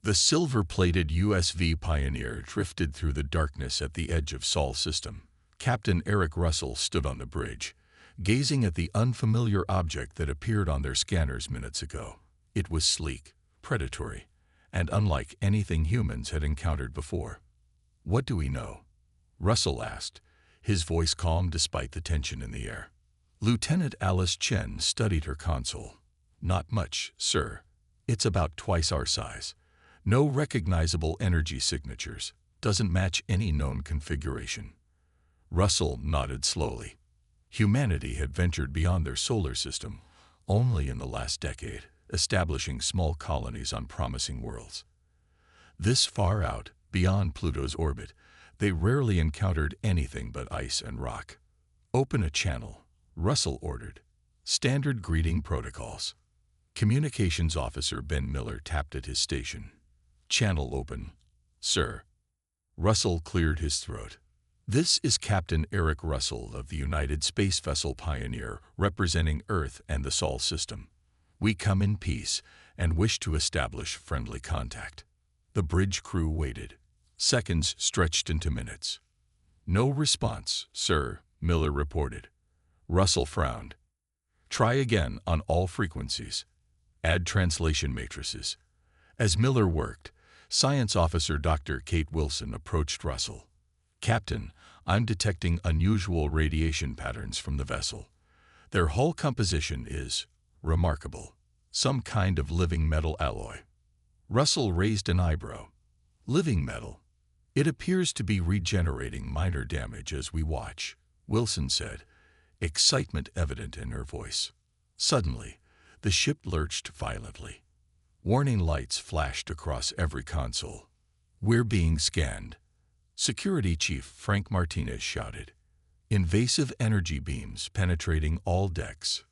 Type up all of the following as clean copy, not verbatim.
The silver-plated USV Pioneer drifted through the darkness at the edge of Sol's system. Captain Eric Russell stood on the bridge, gazing at the unfamiliar object that appeared on their scanners minutes ago. It was sleek, predatory, and unlike anything humans had encountered before. "What do we know?" Russell asked, his voice calm despite the tension in the air. Lieutenant Alice Chen studied her console. "Not much, sir. It's about twice our size. No recognizable energy signatures. Doesn't match any known configuration." Russell nodded slowly. Humanity had ventured beyond their solar system only in the last decade, establishing small colonies on promising worlds. This far out, beyond Pluto's orbit, they rarely encountered anything but ice and rock. "Open a channel," Russell ordered. "Standard greeting protocols." Communications Officer Ben Miller tapped at his station. "Channel open, sir." Russell cleared his throat. "This is Captain Eric Russell of the United Space Vessel Pioneer, representing Earth and the Sol system. We come in peace and wish to establish friendly contact." The bridge crew waited. Seconds stretched into minutes. "No response, sir," Miller reported. Russell frowned. "Try again on all frequencies. Add translation matrices." As Miller worked, Science Officer Dr. Kate Wilson approached Russell. "Captain, I'm detecting unusual radiation patterns from the vessel. Their hull composition is remarkable. Some kind of living metal alloy." Russell raised an eyebrow. "Living metal? It appears to be regenerating minor damage as we watch," Wilson said, excitement evident in her voice. Suddenly, the ship lurched violently. Warning lights flashed across every console. "We're being scanned," Security Chief Frank Martinez shouted. "Invasive energy beams penetrating all decks."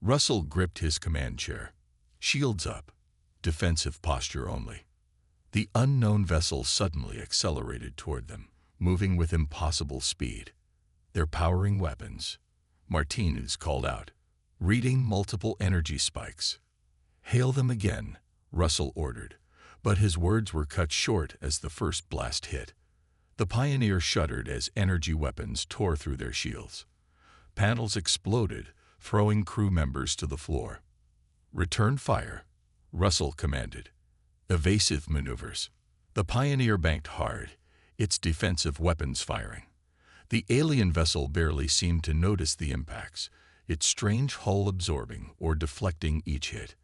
Russell gripped his command chair. Shields up. Defensive posture only. The unknown vessel suddenly accelerated toward them, moving with impossible speed. "They're powering weapons," Martinez called out, reading multiple energy spikes. "Hail them again," Russell ordered, but his words were cut short as the first blast hit. The Pioneer shuddered as energy weapons tore through their shields. Panels exploded, throwing crew members to the floor. "Return fire," Russell commanded. "Evasive maneuvers." The Pioneer banked hard, its defensive weapons firing. The alien vessel barely seemed to notice the impacts, its strange hull absorbing or deflecting each hit.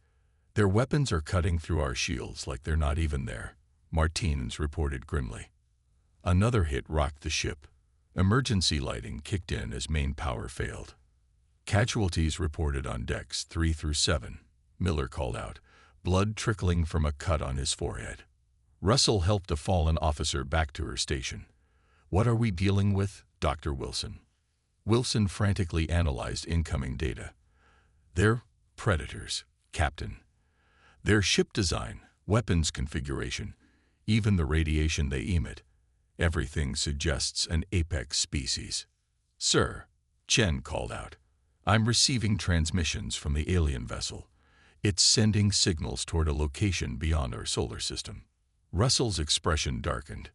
"Their weapons are cutting through our shields like they're not even there," Martinez reported grimly. Another hit rocked the ship. Emergency lighting kicked in as main power failed. "Casualties reported on decks 3 through 7, Miller called out, blood trickling from a cut on his forehead. Russell helped a fallen officer back to her station. "What are we dealing with, Dr. Wilson?" Wilson frantically analyzed incoming data. "They're predators, Captain. Their ship design, weapons configuration, even the radiation they emit. Everything suggests an apex species." "Sir," Chen called out, "I'm receiving transmissions from the alien vessel. It's sending signals toward a location beyond our solar system." Russell's expression darkened.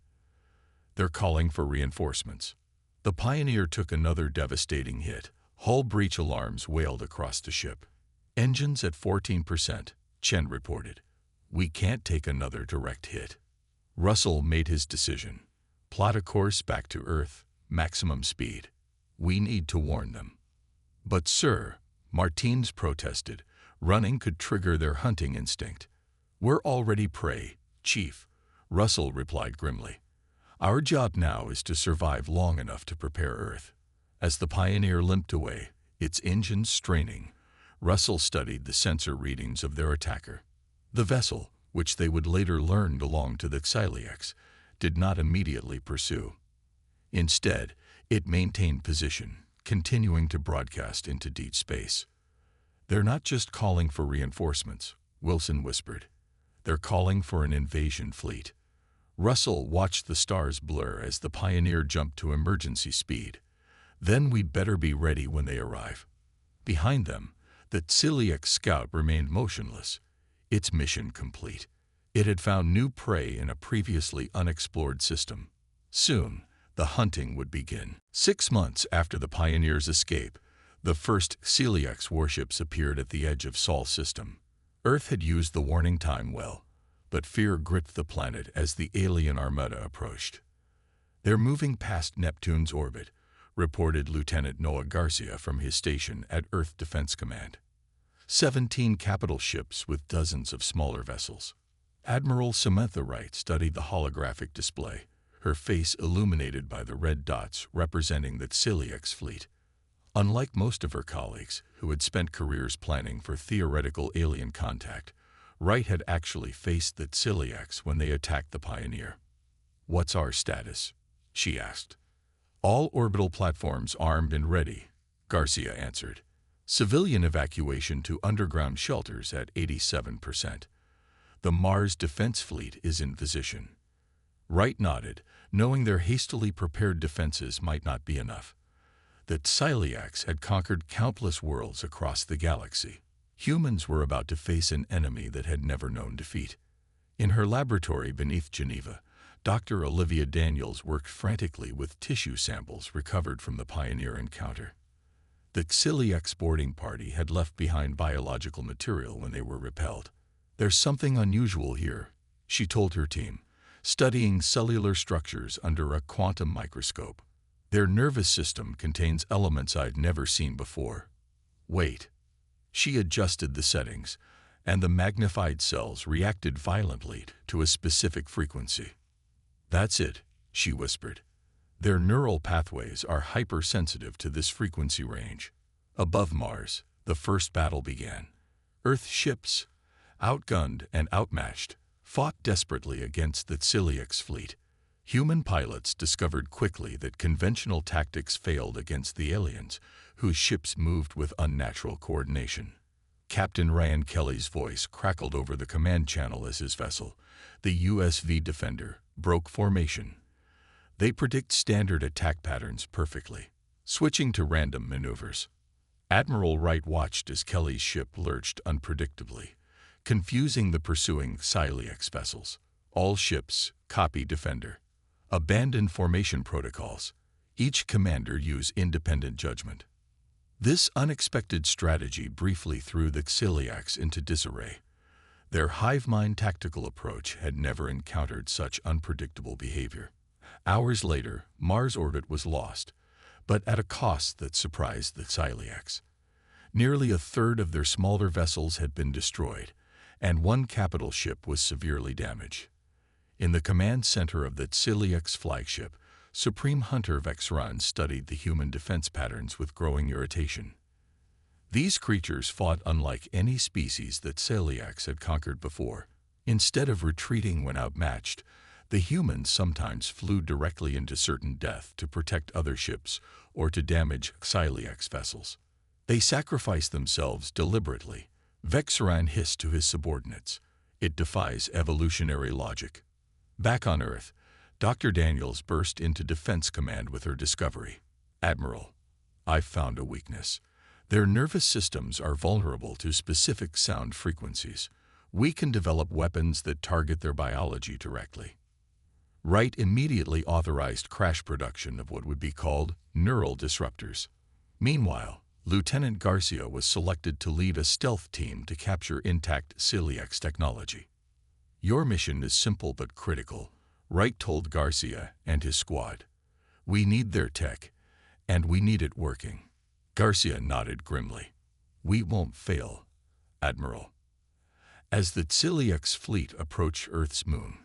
"They're calling for reinforcements." The Pioneer took another devastating hit. Hull breach alarms wailed across the ship. "Engines at 14%, Chen reported. "We can't take another direct hit." Russell made his decision. "Plot a course back to Earth, maximum speed. We need to warn them." "But sir," Martinez protested, "running could trigger their hunting instinct." "We're already prey, Chief," Russell replied grimly. "Our job now is to survive long enough to prepare Earth." As the Pioneer limped away, its engines straining, Russell studied the sensor readings of their attacker. The vessel, which they would later learn belonged to the Xyliax, did not immediately pursue. Instead, it maintained position, continuing to broadcast into deep space. "They're not just calling for reinforcements," Wilson whispered. "They're calling for an invasion fleet." Russell watched the stars blur as the Pioneer jumped to emergency speed. "Then we'd better be ready when they arrive." Behind them, the Xyliax scout remained motionless, its mission complete. It had found new prey in a previously unexplored system. Soon, the hunting would begin. 6 months after the Pioneers' escape, the first Celiax warships appeared at the edge of Sol system. Earth had used the warning time well, but fear gripped the planet as the alien armada approached. "They're moving past Neptune's orbit," reported Lieutenant Noah Garcia from his station at Earth Defense Command. 17 capital ships with dozens of smaller vessels. Admiral Samantha Wright studied the holographic display, her face illuminated by the red dots representing the Celiax fleet. Unlike most of her colleagues, who had spent careers planning for theoretical alien contact, Wright had actually faced the Celiax when they attacked the Pioneer. "What's our status?" she asked. "All orbital platforms armed and ready," Garcia answered. "Civilian evacuation to underground shelters at 87%. The Mars Defense Fleet is in position." Wright nodded, knowing their hastily prepared defenses might not be enough. The Celiax had conquered countless worlds across the galaxy. Humans were about to face an enemy that had never known defeat. In her laboratory beneath Geneva, Dr. Olivia Daniels worked frantically with tissue samples recovered from the Pioneer encounter. The Celiax boarding party had left behind biological material when they were repelled. "There's something unusual here," she told her team, studying cellular structures under a quantum microscope. "Their nervous system contains elements I'd never seen before." "Wait." She adjusted the settings, and the magnified cells reacted violently to a specific frequency. "That's it," she whispered. "Their neural pathways are hypersensitive to this frequency range." Above Mars, the first battle began. Earth ships, outgunned and outmatched, fought desperately against the Celiax fleet. Human pilots discovered quickly that conventional tactics failed against the aliens, whose ships moved with unnatural coordination. Captain Ryan Kelly's voice crackled over the command channel as his vessel, the USV Defender, broke formation. "They predict standard attack patterns perfectly, switching to random maneuvers." Admiral Wright watched as Kelly's ship lurched unpredictably, confusing the pursuing Celiax vessels. "All ships, copy Defender. Abandon formation protocols. Each commander use independent judgment." This unexpected strategy briefly threw the Celiax into disarray. Their hive mind tactical approach had never encountered such unpredictable behavior. Hours later, Mars orbit was lost, but at a cost that surprised the Celiax. Nearly a third of their smaller vessels had been destroyed, and one capital ship was severely damaged. In the command center of the Celiax flagship, Supreme Hunter Vexran studied the human defense patterns with growing irritation. These creatures fought unlike any species that Celiax had conquered before. Instead of retreating when outmatched, the humans sometimes flew directly into certain death to protect other ships or to damage Celiax vessels. They sacrificed themselves deliberately, Vexran hissed to his subordinates. "It defies evolutionary logic." Back on Earth, Dr. Daniels burst into Defense Command with her discovery. "Admiral, I've found a weakness. Their nervous systems are vulnerable to specific sound frequencies. We can develop weapons that target their biology directly." Wright immediately authorized crash production of what would be called neural disruptors. Meanwhile, Lieutenant Garcia was selected to lead a stealth team to capture intact Celiax technology. "Your mission is simple but critical," Wright told Garcia and his squad. "We need their tech, and we need it working." Garcia nodded grimly. "We won't fail, Admiral." As the Celiax fleet approached Earth's moon,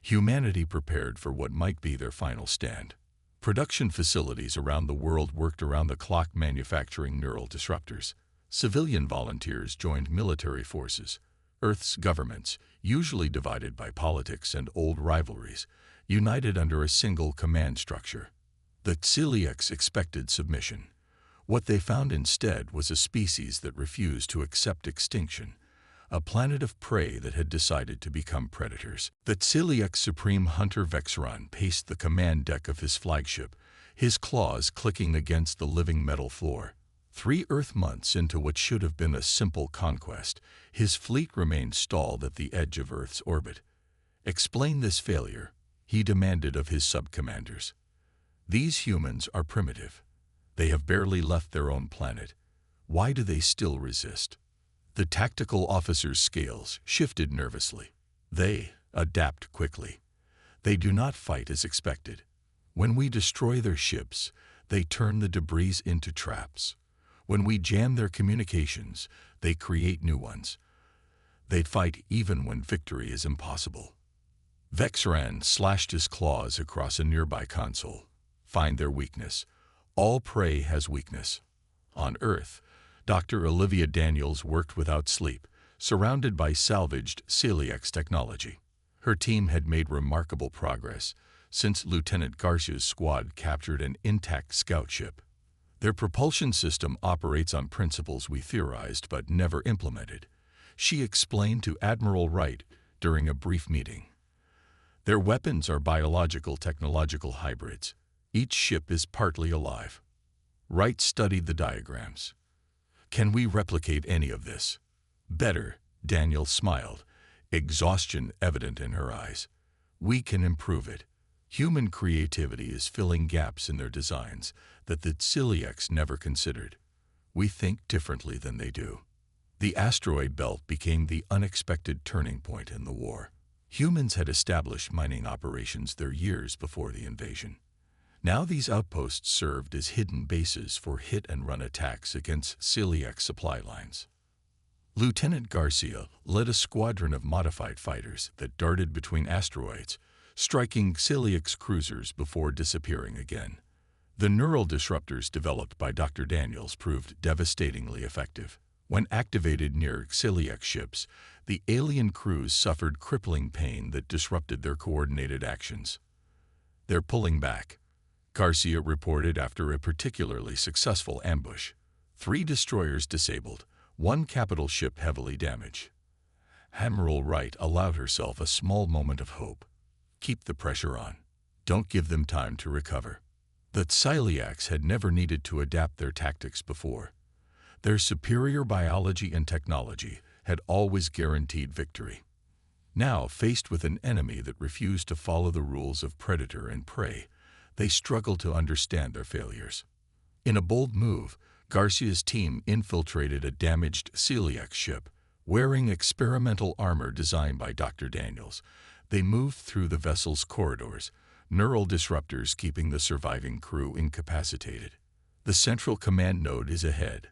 humanity prepared for what might be their final stand. Production facilities around the world worked around the clock manufacturing neural disruptors. Civilian volunteers joined military forces. Earth's governments, usually divided by politics and old rivalries, united under a single command structure. The Celiax expected submission. What they found instead was a species that refused to accept extinction, a planet of prey that had decided to become predators. The Celiax Supreme Hunter Vexran paced the command deck of his flagship, his claws clicking against the living metal floor. 3 Earth months into what should have been a simple conquest, his fleet remained stalled at the edge of Earth's orbit. "Explain this failure," he demanded of his sub-commanders. "These humans are primitive. They have barely left their own planet. Why do they still resist?" The tactical officer's scales shifted nervously. They adapt quickly. They do not fight as expected. When we destroy their ships, they turn the debris into traps. When we jam their communications, they create new ones. They fight even when victory is impossible. Vexran slashed his claws across a nearby console. "Find their weakness. All prey has weakness." On Earth, Dr. Olivia Daniels worked without sleep, surrounded by salvaged celiax technology. Her team had made remarkable progress since Lieutenant Garcia's squad captured an intact scout ship. "Their propulsion system operates on principles we theorized but never implemented," she explained to Admiral Wright during a brief meeting. "Their weapons are biological technological hybrids. Each ship is partly alive." Wright studied the diagrams. "Can we replicate any of this?" "Better," Daniel smiled, exhaustion evident in her eyes. "We can improve it. Human creativity is filling gaps in their designs that the celiacs never considered. We think differently than they do." The asteroid belt became the unexpected turning point in the war. Humans had established mining operations there years before the invasion. Now these outposts served as hidden bases for hit-and-run attacks against celiac supply lines. Lieutenant Garcia led a squadron of modified fighters that darted between asteroids, striking celiac cruisers before disappearing again. The neural disruptors developed by Dr. Daniels proved devastatingly effective. When activated near celiac ships, the alien crews suffered crippling pain that disrupted their coordinated actions. "They're pulling back," Garcia reported after a particularly successful ambush. 3 destroyers disabled, 1 capital ship heavily damaged. Admiral Wright allowed herself a small moment of hope. "Keep the pressure on. Don't give them time to recover." The celiacs had never needed to adapt their tactics before. Their superior biology and technology had always guaranteed victory. Now, faced with an enemy that refused to follow the rules of predator and prey, they struggled to understand their failures. In a bold move, Garcia's team infiltrated a damaged celiac ship. Wearing experimental armor designed by Dr. Daniels, they moved through the vessel's corridors, neural disruptors keeping the surviving crew incapacitated. "The central command node is ahead,"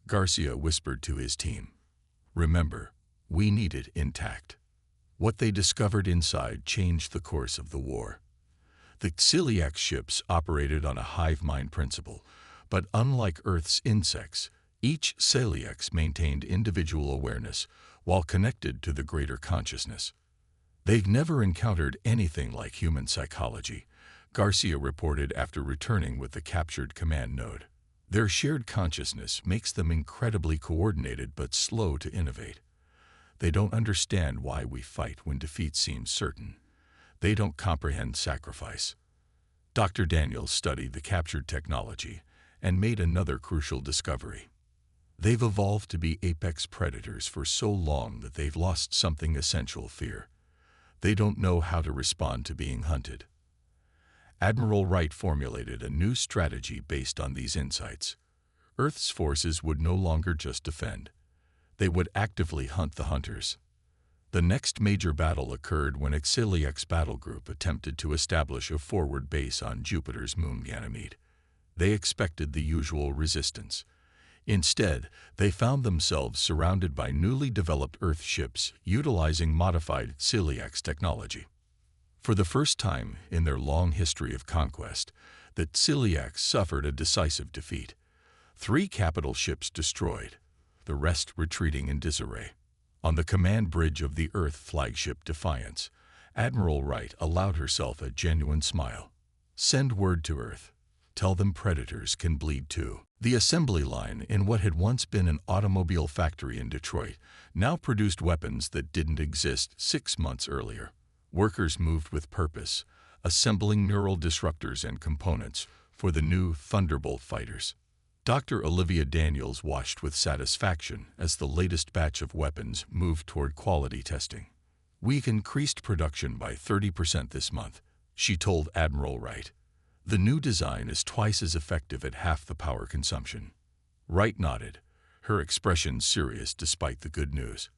Garcia whispered to his team. "Remember, we need it intact." What they discovered inside changed the course of the war. The celiac ships operated on a hive mind principle, but unlike Earth's insects, each celiac maintained individual awareness while connected to the greater consciousness. "They've never encountered anything like human psychology," Garcia reported after returning with the captured command node. "Their shared consciousness makes them incredibly coordinated but slow to innovate. They don't understand why we fight when defeat seems certain. They don't comprehend sacrifice." Dr. Daniels studied the captured technology and made another crucial discovery. They've evolved to be apex predators for so long that they've lost something essential: fear. They don't know how to respond to being hunted. Admiral Wright formulated a new strategy based on these insights. Earth's forces would no longer just defend. They would actively hunt the hunters. The next major battle occurred when a celiac battle group attempted to establish a forward base on Jupiter's moon Ganymede. They expected the usual resistance. Instead, they found themselves surrounded by newly developed Earth ships utilizing modified celiac technology. For the first time in their long history of conquest, the celiacs suffered a decisive defeat. 3 capital ships destroyed, the rest retreating in disarray. On the command bridge of the Earth flagship Defiance, Admiral Wright allowed herself a genuine smile. "Send word to Earth. Tell them predators can bleed too." The assembly line in what had once been an automobile factory in Detroit now produced weapons that didn't exist 6 months earlier. Workers moved with purpose, assembling neural disruptors and components for the new Thunderbolt fighters. Dr. Olivia Daniels watched with satisfaction as the latest batch of weapons moved toward quality testing. "We've increased production by 30% this month," she told Admiral Wright. "The new design is twice as effective at half the power consumption." Wright nodded, her expression serious despite the good news.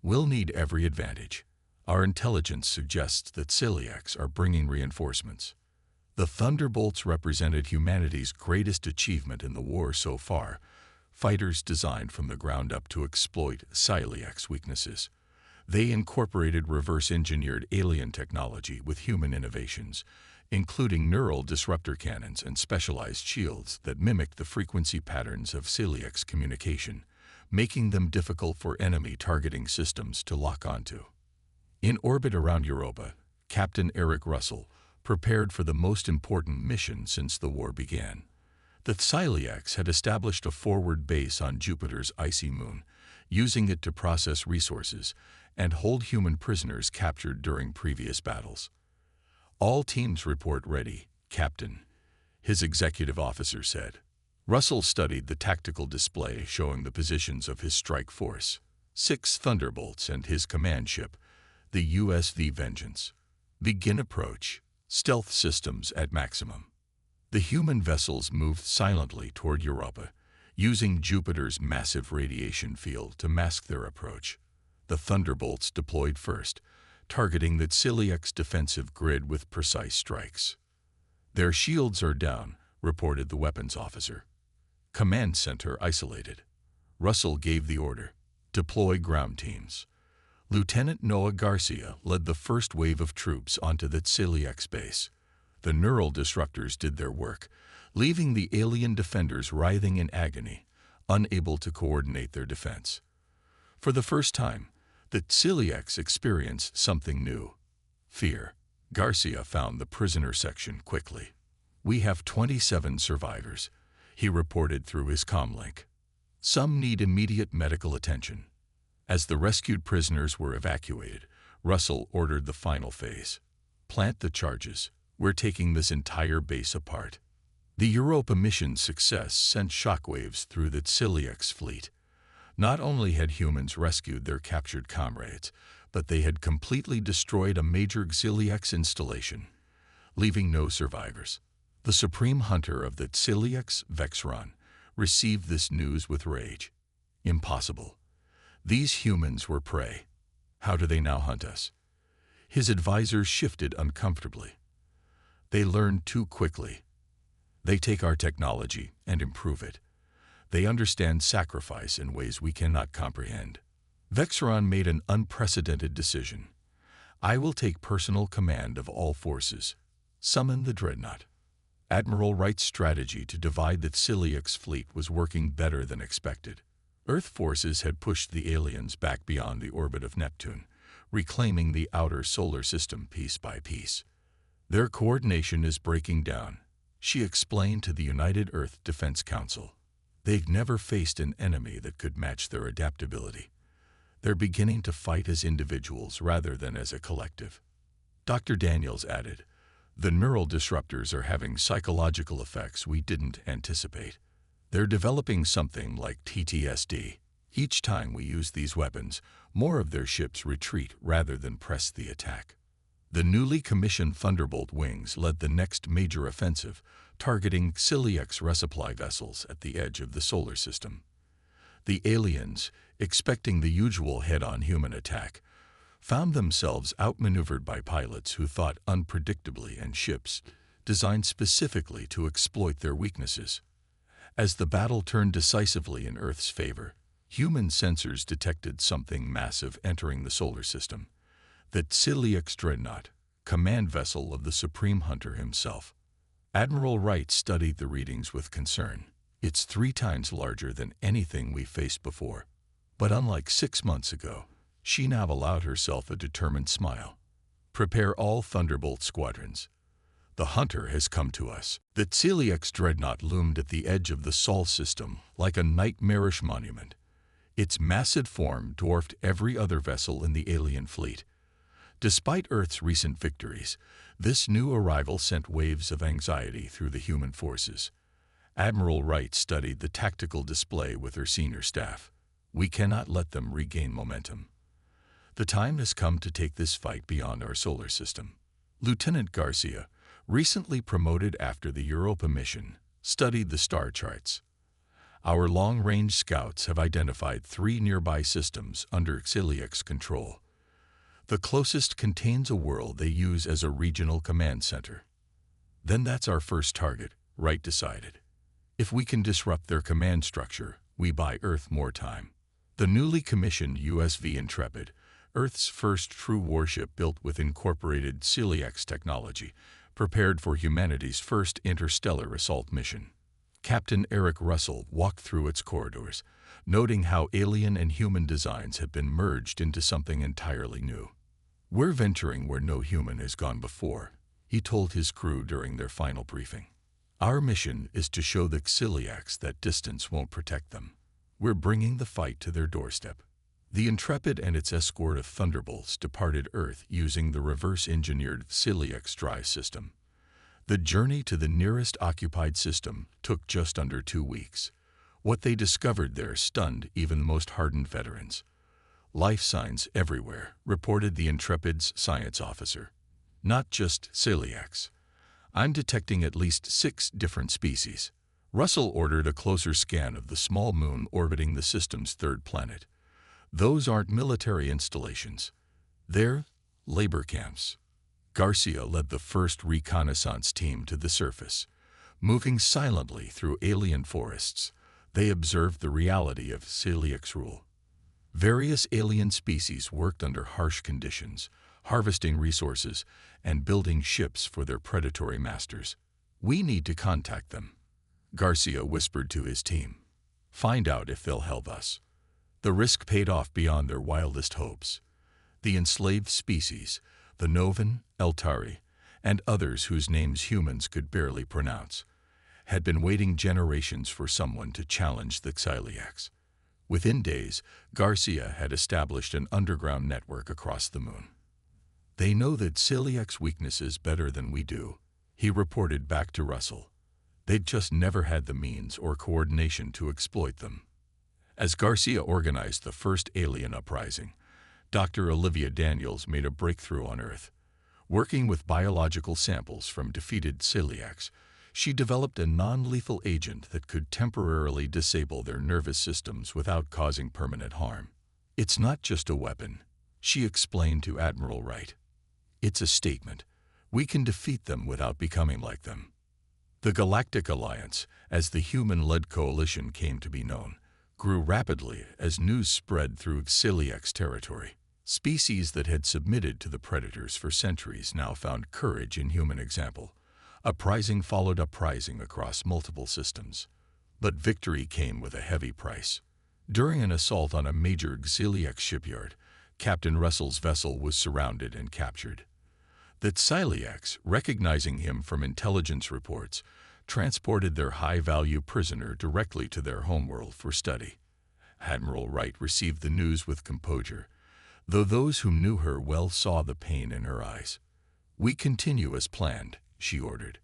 "We'll need every advantage. Our intelligence suggests that celiacs are bringing reinforcements." The Thunderbolts represented humanity's greatest achievement in the war so far, fighters designed from the ground up to exploit celiacs' weaknesses. They incorporated reverse-engineered alien technology with human innovations, including neural disruptor cannons and specialized shields that mimicked the frequency patterns of celiacs' communication, making them difficult for enemy targeting systems to lock onto. In orbit around Europa, Captain Eric Russell prepared for the most important mission since the war began. The celiacs had established a forward base on Jupiter's icy moon, using it to process resources and hold human prisoners captured during previous battles. "All teams report ready, Captain," his executive officer said. Russell studied the tactical display showing the positions of his strike force, 6 Thunderbolts, and his command ship, the USV Vengeance. "Begin approach. Stealth systems at maximum." The human vessels moved silently toward Europa, using Jupiter's massive radiation field to mask their approach. The Thunderbolts deployed first, targeting the celiacs' defensive grid with precise strikes. "Their shields are down," reported the weapons officer. "Command center isolated." Russell gave the order, "Deploy ground teams." Lieutenant Noah Garcia led the first wave of troops onto the celiacs base. The neural disruptors did their work, leaving the alien defenders writhing in agony, unable to coordinate their defense. For the first time, the celiacs experienced something new: fear. Garcia found the prisoner section quickly. "We have 27 survivors," he reported through his comlink. "Some need immediate medical attention." As the rescued prisoners were evacuated, Russell ordered the final phase. "Plant the charges. We're taking this entire base apart." The Europa mission's success sent shockwaves through the celiacs fleet. Not only had humans rescued their captured comrades, but they had completely destroyed a major celiacs installation, leaving no survivors. The supreme hunter of the celiacs, Vexron, received this news with rage. "Impossible. These humans were prey. How do they now hunt us?" His advisors shifted uncomfortably. "They learn too quickly. They take our technology and improve it. They understand sacrifice in ways we cannot comprehend." Vexron made an unprecedented decision. "I will take personal command of all forces. Summon the Dreadnought." Admiral Wright's strategy to divide the celiacs fleet was working better than expected. Earth forces had pushed the aliens back beyond the orbit of Neptune, reclaiming the outer solar system piece by piece. "Their coordination is breaking down," she explained to the United Earth Defense Council. "They've never faced an enemy that could match their adaptability. They're beginning to fight as individuals rather than as a collective." Dr. Daniels added, "The neural disruptors are having psychological effects we didn't anticipate. They're developing something like PTSD. Each time we use these weapons, more of their ships retreat rather than press the attack." The newly commissioned Thunderbolt wings led the next major offensive, targeting celiacs resupply vessels at the edge of the solar system. The aliens, expecting the usual head-on human attack, found themselves outmaneuvered by pilots who thought unpredictably and ships designed specifically to exploit their weaknesses. As the battle turned decisively in Earth's favor, human sensors detected something massive entering the solar system: the celiacs Dreadnought, command vessel of the Supreme Hunter himself. Admiral Wright studied the readings with concern. "It's 3 times larger than anything we faced before." But unlike 6 months ago, she now allowed herself a determined smile. "Prepare all Thunderbolt squadrons. The Hunter has come to us." The celiacs Dreadnought loomed at the edge of the Sol system like a nightmarish monument. Its massive form dwarfed every other vessel in the alien fleet. Despite Earth's recent victories, this new arrival sent waves of anxiety through the human forces. Admiral Wright studied the tactical display with her senior staff. We cannot let them regain momentum. The time has come to take this fight beyond our solar system. Lieutenant Garcia, recently promoted after the Europa mission, studied the star charts. Our long-range scouts have identified 3 nearby systems under Xiliac's control. The closest contains a world they use as a regional command center. Then that's our first target, Wright decided. If we can disrupt their command structure, we buy Earth more time. The newly commissioned USV Intrepid, Earth's first true warship built with incorporated Xiliac's technology, prepared for humanity's first interstellar assault mission. Captain Eric Russell walked through its corridors, noting how alien and human designs had been merged into something entirely new. "We're venturing where no human has gone before," he told his crew during their final briefing. "Our mission is to show the Xiliacs that distance won't protect them. We're bringing the fight to their doorstep." The Intrepid and its escort of Thunderbolts departed Earth using the reverse-engineered Xiliac's drive system. The journey to the nearest occupied system took just under 2 weeks. What they discovered there stunned even the most hardened veterans. "Life signs everywhere," reported the Intrepid's science officer. "Not just Xiliacs. I'm detecting at least 6 different species." Russell ordered a closer scan of the small moon orbiting the system's 3rd planet. "Those aren't military installations. They're labor camps." Garcia led the first reconnaissance team to the surface. Moving silently through alien forests, they observed the reality of Xiliac's rule. Various alien species worked under harsh conditions, harvesting resources and building ships for their predatory masters. "We need to contact them," Garcia whispered to his team. "Find out if they'll help us." The risk paid off beyond their wildest hopes. The enslaved species, the Novan, Eltari, and others whose names humans could barely pronounce, had been waiting generations for someone to challenge the Xiliacs. Within days, Garcia had established an underground network across the moon. "They know the Xiliac's weaknesses better than we do," he reported back to Russell. "They'd just never had the means or coordination to exploit them." As Garcia organized the first alien uprising, Dr. Olivia Daniels made a breakthrough on Earth. Working with biological samples from defeated Xiliacs, she developed a non-lethal agent that could temporarily disable their nervous systems without causing permanent harm. "It's not just a weapon," she explained to Admiral Wright. "It's a statement. We can defeat them without becoming like them." The Galactic Alliance, as the human-led coalition came to be known, grew rapidly as news spread through Xiliac's territory. Species that had submitted to the predators for centuries now found courage in human example. Uprising followed uprising across multiple systems. But victory came with a heavy price. During an assault on a major Xiliac shipyard, Captain Russell's vessel was surrounded and captured. The Xiliacs, recognizing him from intelligence reports, transported their high-value prisoner directly to their homeworld for study. Admiral Wright received the news with composure, though those who knew her well saw the pain in her eyes. "We continue as planned," she ordered,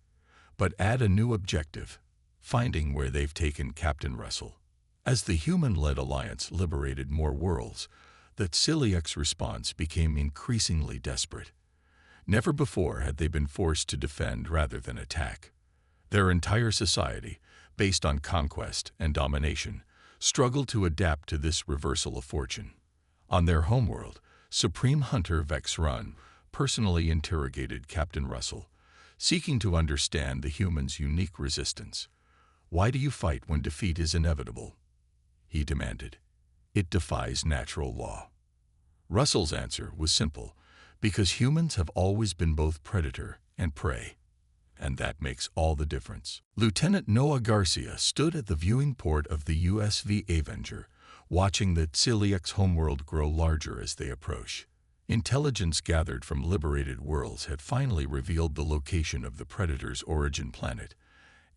"but add a new objective, finding where they've taken Captain Russell." As the human-led alliance liberated more worlds, the Xiliac's response became increasingly desperate. Never before had they been forced to defend rather than attack. Their entire society, based on conquest and domination, struggled to adapt to this reversal of fortune. On their homeworld, Supreme Hunter Vex Run personally interrogated Captain Russell, seeking to understand the humans' unique resistance. "Why do you fight when defeat is inevitable?" he demanded. "It defies natural law." Russell's answer was simple: because humans have always been both predator and prey. And that makes all the difference. Lieutenant Noah Garcia stood at the viewing port of the USV Avenger, watching the Xiliac's homeworld grow larger as they approach. Intelligence gathered from liberated worlds had finally revealed the location of the Predator's origin planet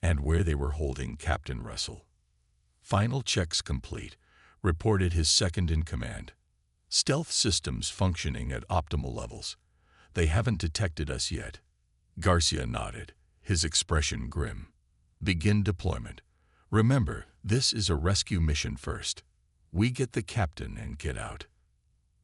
and where they were holding Captain Russell. "Final checks complete," reported his second-in-command. "Stealth systems functioning at optimal levels. They haven't detected us yet." Garcia nodded, his expression grim. Begin deployment. Remember, this is a rescue mission first. We get the captain and get out."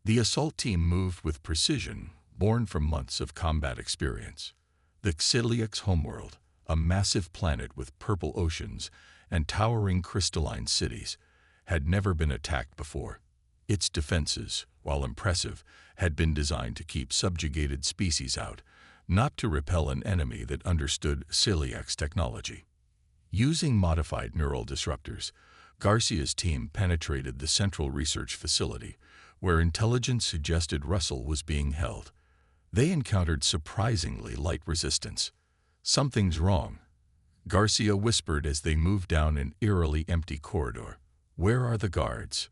The assault team moved with precision, born from months of combat experience. The Xiliax homeworld, a massive planet with purple oceans and towering crystalline cities, had never been attacked before. Its defenses, while impressive, had been designed to keep subjugated species out, not to repel an enemy that understood Xiliax technology. Using modified neural disruptors, Garcia's team penetrated the central research facility, where intelligence suggested Russell was being held. They encountered surprisingly light resistance. "Something's wrong," Garcia whispered as they moved down an eerily empty corridor. "Where are the guards?"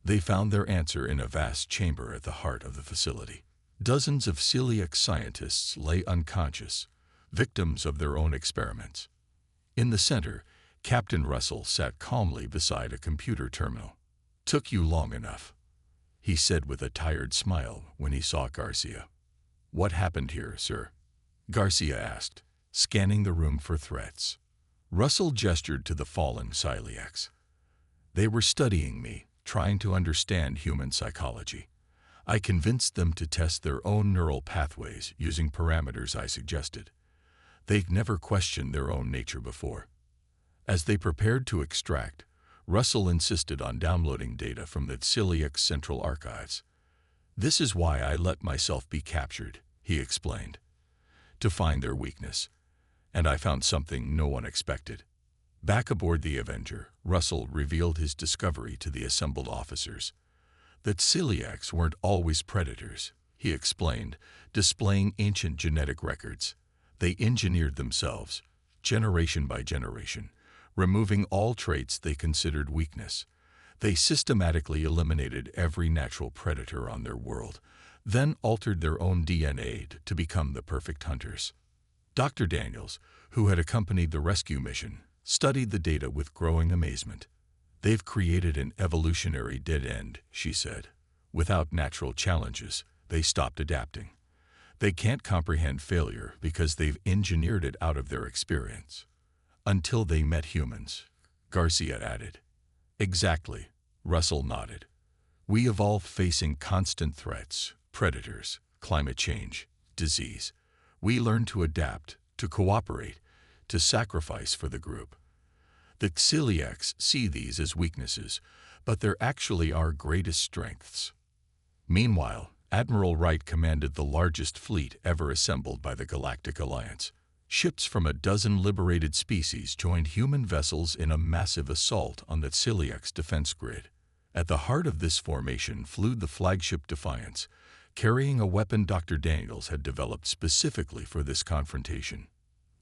They found their answer in a vast chamber at the heart of the facility. Dozens of Xiliax scientists lay unconscious, victims of their own experiments. In the center, Captain Russell sat calmly beside a computer terminal. "Took you long enough," he said with a tired smile when he saw Garcia. "What happened here, sir?" Garcia asked, scanning the room for threats. Russell gestured to the fallen Xiliax. "They were studying me, trying to understand human psychology. I convinced them to test their own neural pathways using parameters I suggested. They'd never questioned their own nature before." As they prepared to extract, Russell insisted on downloading data from the Xiliax Central Archives. "This is why I let myself be captured," he explained, "to find their weakness. And I found something no one expected." Back aboard the Avenger, Russell revealed his discovery to the assembled officers. That Xiliax weren't always predators, he explained, displaying ancient genetic records. They engineered themselves, generation by generation, removing all traits they considered weakness. They systematically eliminated every natural predator on their world, then altered their own DNA to become the perfect hunters. Dr. Daniels, who had accompanied the rescue mission, studied the data with growing amazement. "They've created an evolutionary dead end," she said. "Without natural challenges, they stopped adapting. They can't comprehend failure because they've engineered it out of their experience." "Until they met humans," Garcia added. "Exactly," Russell nodded. "We evolved facing constant threats, predators, climate change, disease. We learned to adapt, to cooperate, to sacrifice for the group. The Xiliax see these as weaknesses, but they're actually our greatest strengths." Meanwhile, Admiral Wright commanded the largest fleet ever assembled by the Galactic Alliance. Ships from a dozen liberated species joined human vessels in a massive assault on the Xiliax defense grid. At the heart of this formation flew the flagship Defiance, carrying a weapon Dr. Daniels had developed specifically for this confrontation.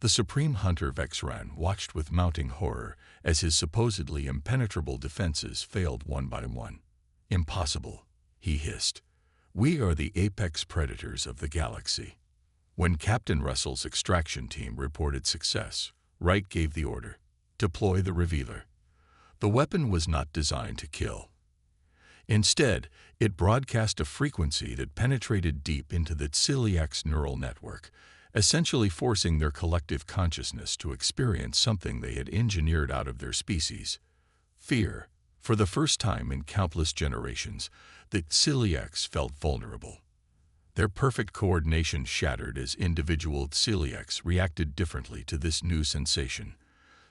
The Supreme Hunter Vexran watched with mounting horror as his supposedly impenetrable defenses failed one by one. "Impossible," he hissed. "We are the apex predators of the galaxy." When Captain Russell's extraction team reported success, Wright gave the order, "Deploy the Revealer." The weapon was not designed to kill. Instead, it broadcast a frequency that penetrated deep into the Xiliax neural network, essentially forcing their collective consciousness to experience something they had engineered out of their species: fear. For the first time in countless generations, the Xiliax felt vulnerable. Their perfect coordination shattered as individual Xiliax reacted differently to this new sensation.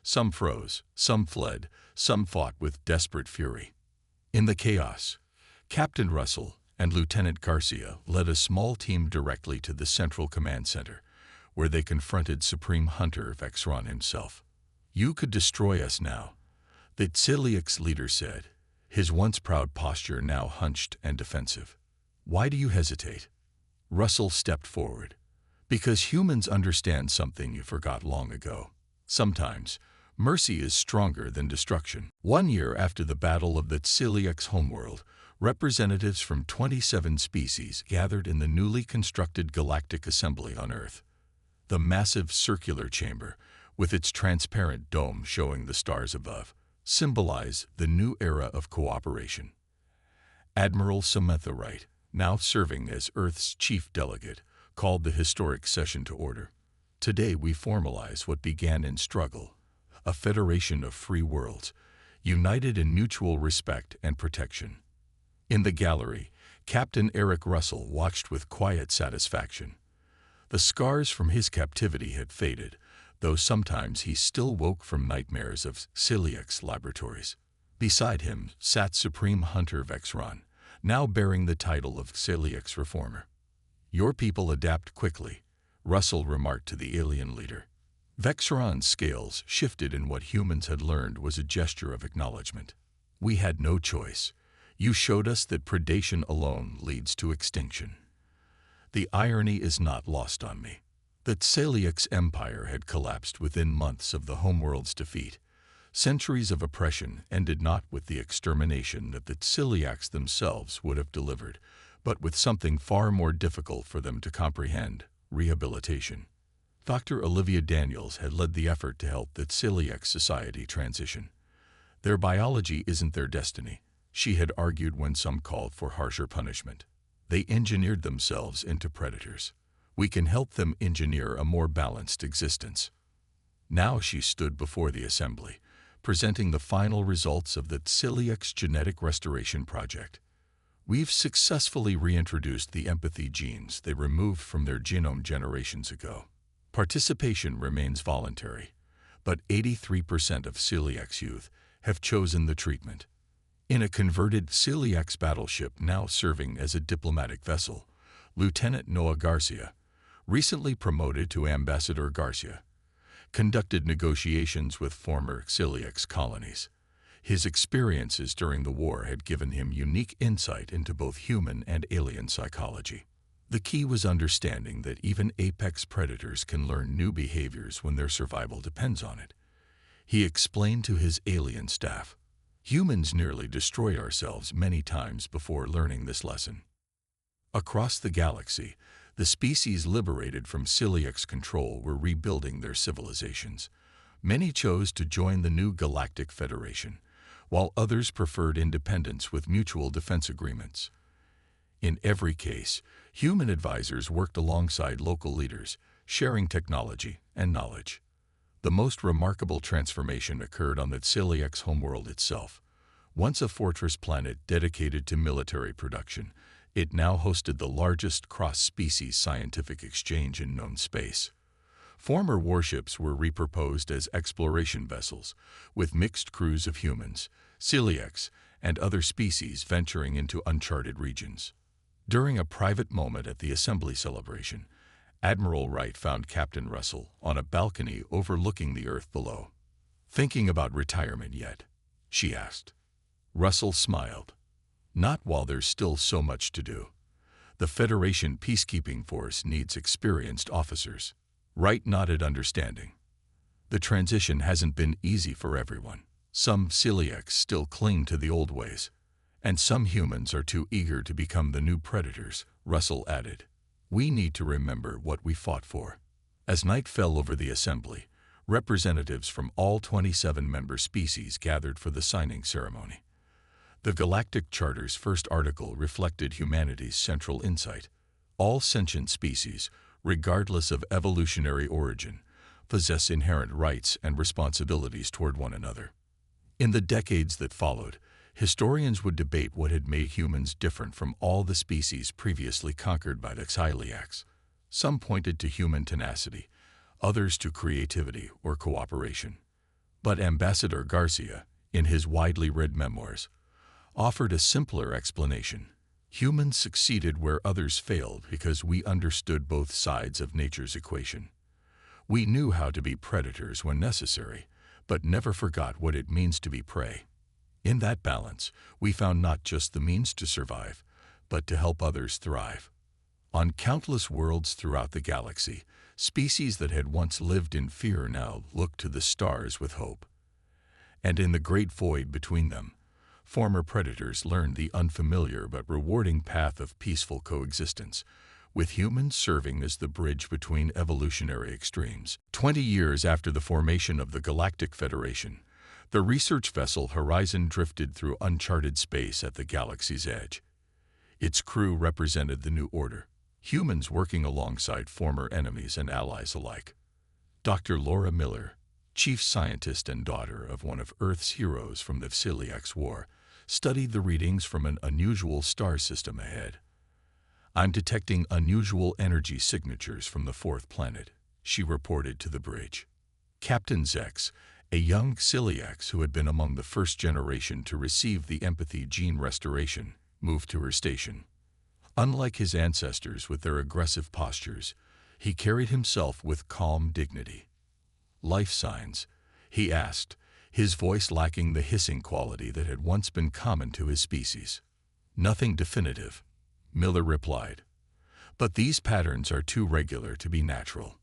Some froze, some fled, some fought with desperate fury. In the chaos, Captain Russell and Lieutenant Garcia led a small team directly to the Central Command Center, where they confronted Supreme Hunter Vexran himself. "You could destroy us now," the Xiliax leader said, his once proud posture now hunched and defensive. "Why do you hesitate?" Russell stepped forward. "Because humans understand something you forgot long ago. Sometimes, mercy is stronger than destruction." 1 year after the Battle of the Xiliax homeworld, representatives from 27 species gathered in the newly constructed Galactic Assembly on Earth. The massive circular chamber, with its transparent dome showing the stars above, symbolized the new era of cooperation. Admiral Samantha Wright, now serving as Earth's chief delegate, called the historic session to order. "Today we formalize what began in struggle, a federation of free worlds, united in mutual respect and protection. In the gallery, Captain Eric Russell watched with quiet satisfaction. The scars from his captivity had faded, though sometimes he still woke from nightmares of Celiac's laboratories. Beside him sat Supreme Hunter Vexron, now bearing the title of Celiac's reformer. "Your people adapt quickly," Russell remarked to the alien leader. Vexron's scales shifted, and what humans had learned was a gesture of acknowledgement. "We had no choice. You showed us that predation alone leads to extinction." The irony is not lost on me. That Celiac's empire had collapsed within months of the homeworld's defeat. Centuries of oppression ended not with the extermination that the Celiacs themselves would have delivered, but with something far more difficult for them to comprehend: rehabilitation. Dr. Olivia Daniels had led the effort to help the Celiac society transition. "Their biology isn't their destiny," she had argued when some called for harsher punishment. "They engineered themselves into predators. We can help them engineer a more balanced existence." Now she stood before the assembly, presenting the final results of the Celiac's genetic restoration project. "We've successfully reintroduced the empathy genes they removed from their genome generations ago. Participation remains voluntary, but 83% of Celiac's youth have chosen the treatment." In a converted Celiac's battleship now serving as a diplomatic vessel, Lieutenant Noah Garcia, recently promoted to Ambassador Garcia, conducted negotiations with former Celiac's colonies. His experiences during the war had given him unique insight into both human and alien psychology. The key was understanding that even apex predators can learn new behaviors when their survival depends on it. He explained to his alien staff, "Humans nearly destroyed ourselves many times before learning this lesson." Across the galaxy, the species liberated from Celiac's control were rebuilding their civilizations. Many chose to join the new Galactic Federation, while others preferred independence with mutual defense agreements. In every case, human advisors worked alongside local leaders, sharing technology and knowledge. The most remarkable transformation occurred on the Celiac's homeworld itself. Once a fortress planet dedicated to military production, it now hosted the largest cross-species scientific exchange in known space. Former warships were repurposed as exploration vessels, with mixed crews of humans, Celiacs, and other species venturing into uncharted regions. During a private moment at the assembly celebration, Admiral Wright found Captain Russell on a balcony overlooking the Earth below. "Thinking about retirement yet?" she asked. Russell smiled. "Not while there's still so much to do. The Federation peacekeeping force needs experienced officers." Wright nodded understanding. "The transition hasn't been easy for everyone. Some Celiacs still cling to the old ways, and some humans are too eager to become the new predators," Russell added. "We need to remember what we fought for." As night fell over the assembly, representatives from all 27 member species gathered for the signing ceremony. The Galactic Charter's first article reflected humanity's central insight. All sentient species, regardless of evolutionary origin, possess inherent rights and responsibilities toward one another. In the decades that followed, historians would debate what had made humans different from all the species previously conquered by the Celiacs. Some pointed to human tenacity, others to creativity or cooperation. But Ambassador Garcia, in his widely read memoirs, offered a simpler explanation. Humans succeeded where others failed because we understood both sides of nature's equation. We knew how to be predators when necessary, but never forgot what it means to be prey. In that balance, we found not just the means to survive, but to help others thrive. On countless worlds throughout the galaxy, species that had once lived in fear now looked to the stars with hope. And in the great void between them, former predators learned the unfamiliar but rewarding path of peaceful coexistence, with humans serving as the bridge between evolutionary extremes. 20 years after the formation of the Galactic Federation, the research vessel Horizon drifted through uncharted space at the galaxy's edge. Its crew represented the new order, humans working alongside former enemies and allies alike. Dr. Laura Miller, chief scientist and daughter of one of Earth's heroes from the Celiax War, studied the readings from an unusual star system ahead. "I'm detecting unusual energy signatures from the fourth planet," she reported to the bridge. Captain Zex, a young Celiax who had been among the first generation to receive the empathy gene restoration, moved to her station. Unlike his ancestors with their aggressive postures, he carried himself with calm dignity. "Life signs?" he asked, his voice lacking the hissing quality that had once been common to his species. "Nothing definitive," Miller replied. "But these patterns are too regular to be natural."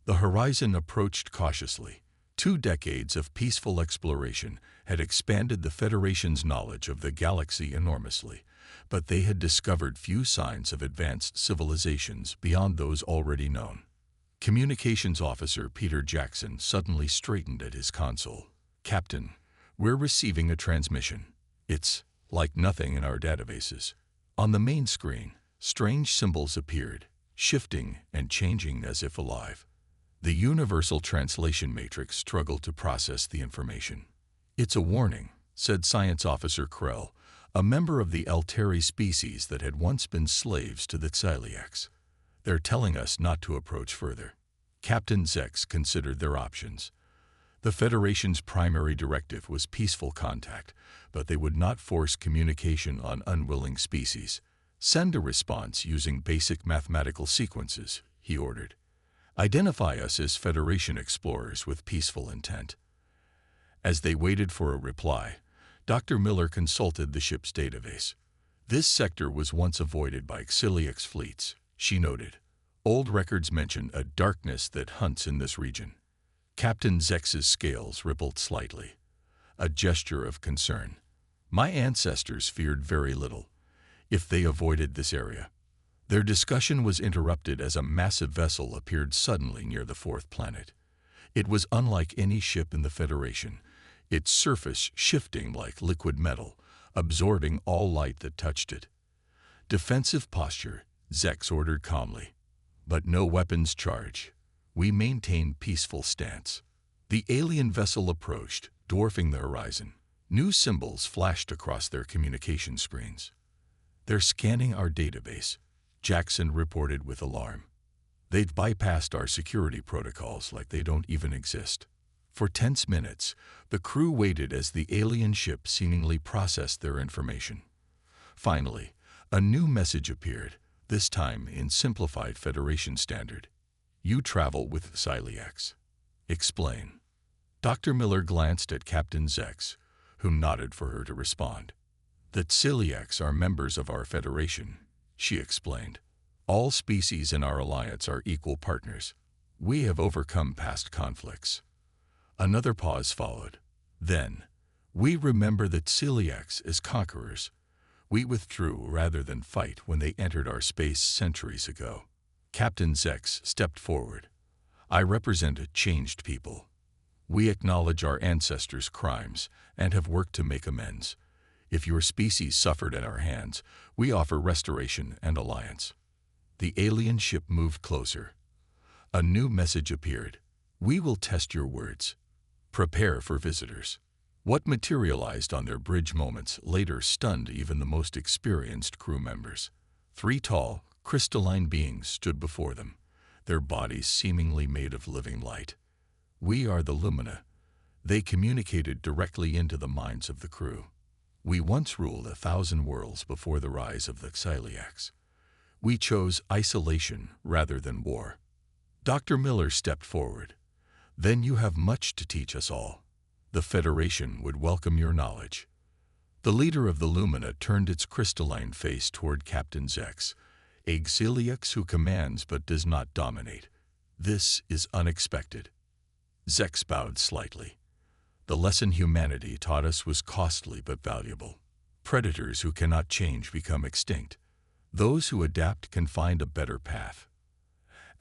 The horizon approached cautiously. 2 decades of peaceful exploration had expanded the Federation's knowledge of the galaxy enormously, but they had discovered few signs of advanced civilizations beyond those already known. Communications Officer Peter Jackson suddenly straightened at his console. "Captain, we're receiving a transmission. It's like nothing in our databases." On the main screen, strange symbols appeared, shifting and changing as if alive. The Universal Translation Matrix struggled to process the information. "It's a warning," said Science Officer Krell, a member of the Alteri species that had once been slaves to the Celiax. "They're telling us not to approach further." Captain Zex considered their options. The Federation's primary directive was peaceful contact, but they would not force communication on unwilling species. "Send a response using basic mathematical sequences," he ordered. "Identify us as Federation explorers with peaceful intent." As they waited for a reply, Dr. Miller consulted the ship's database. "This sector was once avoided by Celiax fleets," she noted. "Old records mention a darkness that hunts in this region." Captain Zex's scales rippled slightly, a gesture of concern. "My ancestors feared very little, if they avoided this area." Their discussion was interrupted as a massive vessel appeared suddenly near the fourth planet. It was unlike any ship in the Federation, its surface shifting like liquid metal, absorbing all light that touched it. "Defensive posture," Zex ordered calmly. "But no weapons charge. We maintain peaceful stance." The alien vessel approached, dwarfing the horizon. New symbols flashed across their communication screens. "They're scanning our database," Jackson reported with alarm. "They've bypassed our security protocols like they don't even exist." For tense minutes, the crew waited as the alien ship seemingly processed their information. Finally, a new message appeared, this time in simplified Federation standard. "You travel with Celiax. Explain." Dr. Miller glanced at Captain Zex, who nodded for her to respond. "The Celiax are members of our Federation," she explained. "All species in our alliance are equal partners. We have overcome past conflicts." Another pause followed. Then, "We remember the Celiax as conquerors. We withdrew rather than fight when they entered our space centuries ago." Captain Zex stepped forward. "I represent a changed people. We acknowledge our ancestors' crimes and have worked to make amends. If your species suffered at our hands, we offer restoration and alliance." The alien ship moved closer. A new message appeared. "We will test your words. Prepare for visitors." What materialized on their bridge moments later stunned even the most experienced crew members. 3 tall, crystalline beings stood before them, their bodies seemingly made of living light. "We are the Lumina." They communicated directly into the minds of the crew. "We once ruled 1,000 worlds before the rise of the Celiax. We chose isolation rather than war." Dr. Miller stepped forward. "Then you have much to teach us all. The Federation would welcome your knowledge." The leader of the Lumina turned its crystalline face toward Captain Zex, a Celiax who commands but does not dominate. "This is unexpected." Zex bowed slightly. "The lesson humanity taught us was costly but valuable. Predators who cannot change become extinct. Those who adapt can find a better path."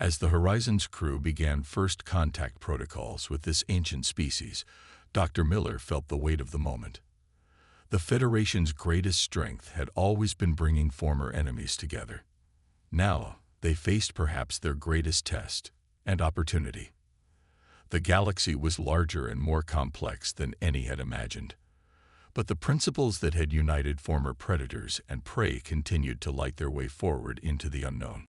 As the Horizon's crew began first contact protocols with this ancient species, Dr. Miller felt the weight of the moment. The Federation's greatest strength had always been bringing former enemies together. Now, they faced perhaps their greatest test and opportunity. The galaxy was larger and more complex than any had imagined. But the principles that had united former predators and prey continued to light their way forward into the unknown.